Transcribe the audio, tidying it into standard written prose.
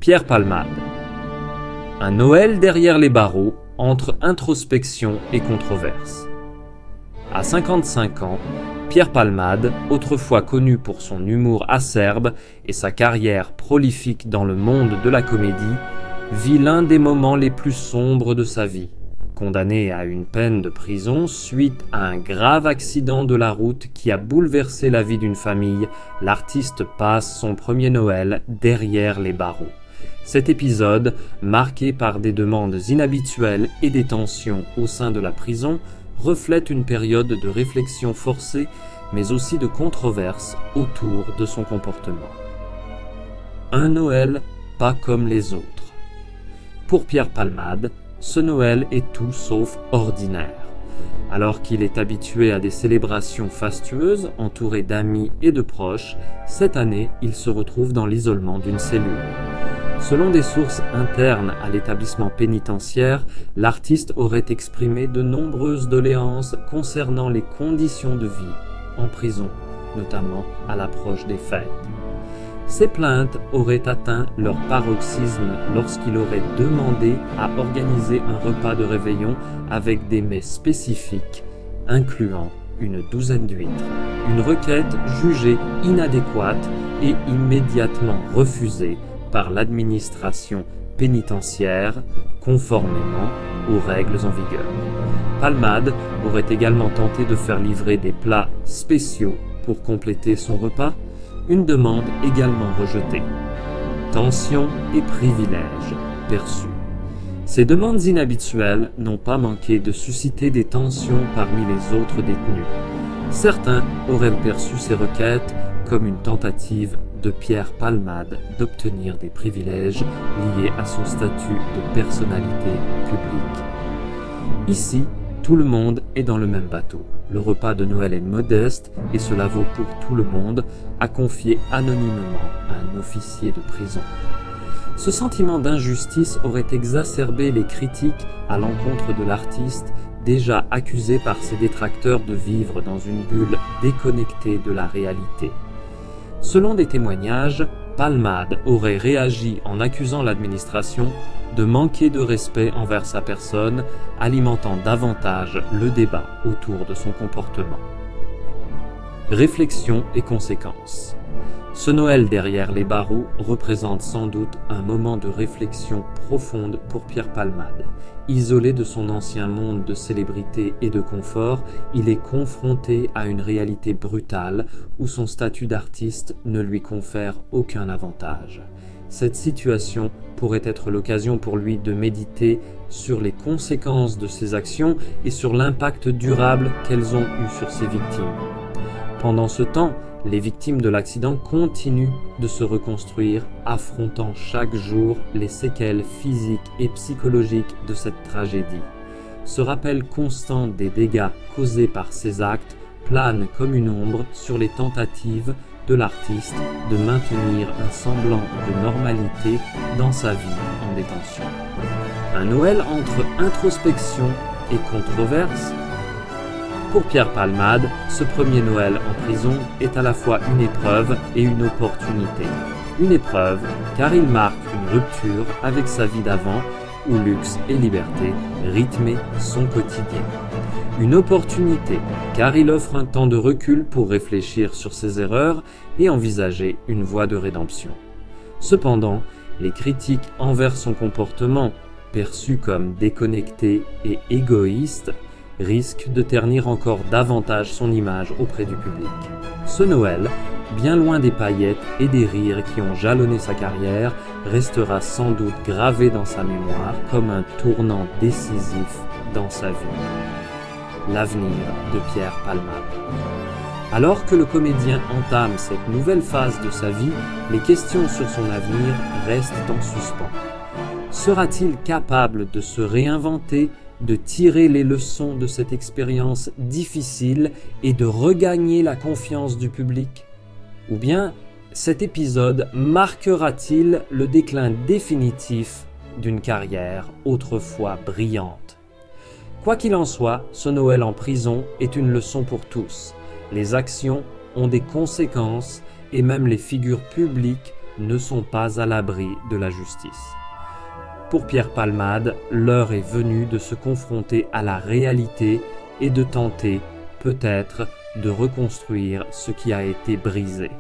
Pierre Palmade. Un Noël derrière les barreaux, entre introspection et controverse. À 55 ans, Pierre Palmade, autrefois connu pour son humour acerbe et sa carrière prolifique dans le monde de la comédie, vit l'un des moments les plus sombres de sa vie. Condamné à une peine de prison suite à un grave accident de la route qui a bouleversé la vie d'une famille, l'artiste passe son premier Noël derrière les barreaux. Cet épisode, marqué par des demandes inhabituelles et des tensions au sein de la prison, reflète une période de réflexion forcée, mais aussi de controverse autour de son comportement. Un Noël pas comme les autres. Pour Pierre Palmade, ce Noël est tout sauf ordinaire. Alors qu'il est habitué à des célébrations fastueuses, entouré d'amis et de proches, cette année, il se retrouve dans l'isolement d'une cellule. Selon des sources internes à l'établissement pénitentiaire, l'artiste aurait exprimé de nombreuses doléances concernant les conditions de vie en prison, notamment à l'approche des fêtes. Ces plaintes auraient atteint leur paroxysme lorsqu'il aurait demandé à organiser un repas de réveillon avec des mets spécifiques, incluant une douzaine d'huîtres. Une requête jugée inadéquate et immédiatement refusée par l'administration pénitentiaire, conformément aux règles en vigueur. Palmade aurait également tenté de faire livrer des plats spéciaux pour compléter son repas, une demande également rejetée. Tensions et privilèges perçus. Ces demandes inhabituelles n'ont pas manqué de susciter des tensions parmi les autres détenus. Certains auraient perçu ces requêtes comme une tentative de Pierre Palmade d'obtenir des privilèges liés à son statut de personnalité publique. Ici, tout le monde est dans le même bateau. Le repas de Noël est modeste et cela vaut pour tout le monde, a confié anonymement à un officier de prison. Ce sentiment d'injustice aurait exacerbé les critiques à l'encontre de l'artiste, déjà accusé par ses détracteurs de vivre dans une bulle déconnectée de la réalité. Selon des témoignages, Palmade aurait réagi en accusant l'administration de manquer de respect envers sa personne, alimentant davantage le débat autour de son comportement. Réflexion et conséquences. Ce Noël derrière les barreaux représente sans doute un moment de réflexion profonde pour Pierre Palmade. Isolé de son ancien monde de célébrité et de confort, il est confronté à une réalité brutale où son statut d'artiste ne lui confère aucun avantage. Cette situation pourrait être l'occasion pour lui de méditer sur les conséquences de ses actions et sur l'impact durable qu'elles ont eu sur ses victimes. Pendant ce temps, les victimes de l'accident continuent de se reconstruire, affrontant chaque jour les séquelles physiques et psychologiques de cette tragédie. Ce rappel constant des dégâts causés par ces actes plane comme une ombre sur les tentatives de l'artiste de maintenir un semblant de normalité dans sa vie en détention. Un Noël entre introspection et controverse. Pour Pierre Palmade, ce premier Noël en prison est à la fois une épreuve et une opportunité. Une épreuve car il marque une rupture avec sa vie d'avant où luxe et liberté rythmaient son quotidien. Une opportunité car il offre un temps de recul pour réfléchir sur ses erreurs et envisager une voie de rédemption. Cependant, les critiques envers son comportement, perçu comme déconnecté et égoïste, risquent de ternir encore davantage son image auprès du public. Ce Noël, bien loin des paillettes et des rires qui ont jalonné sa carrière, restera sans doute gravé dans sa mémoire comme un tournant décisif dans sa vie. L'avenir de Pierre Palmade. Alors que le comédien entame cette nouvelle phase de sa vie, les questions sur son avenir restent en suspens. Sera-t-il capable de se réinventer, de tirer les leçons de cette expérience difficile et de regagner la confiance du public? Ou bien cet épisode marquera-t-il le déclin définitif d'une carrière autrefois brillante? Quoi qu'il en soit, ce Noël en prison est une leçon pour tous. Les actions ont des conséquences et même les figures publiques ne sont pas à l'abri de la justice. Pour Pierre Palmade, l'heure est venue de se confronter à la réalité et de tenter, peut-être, de reconstruire ce qui a été brisé.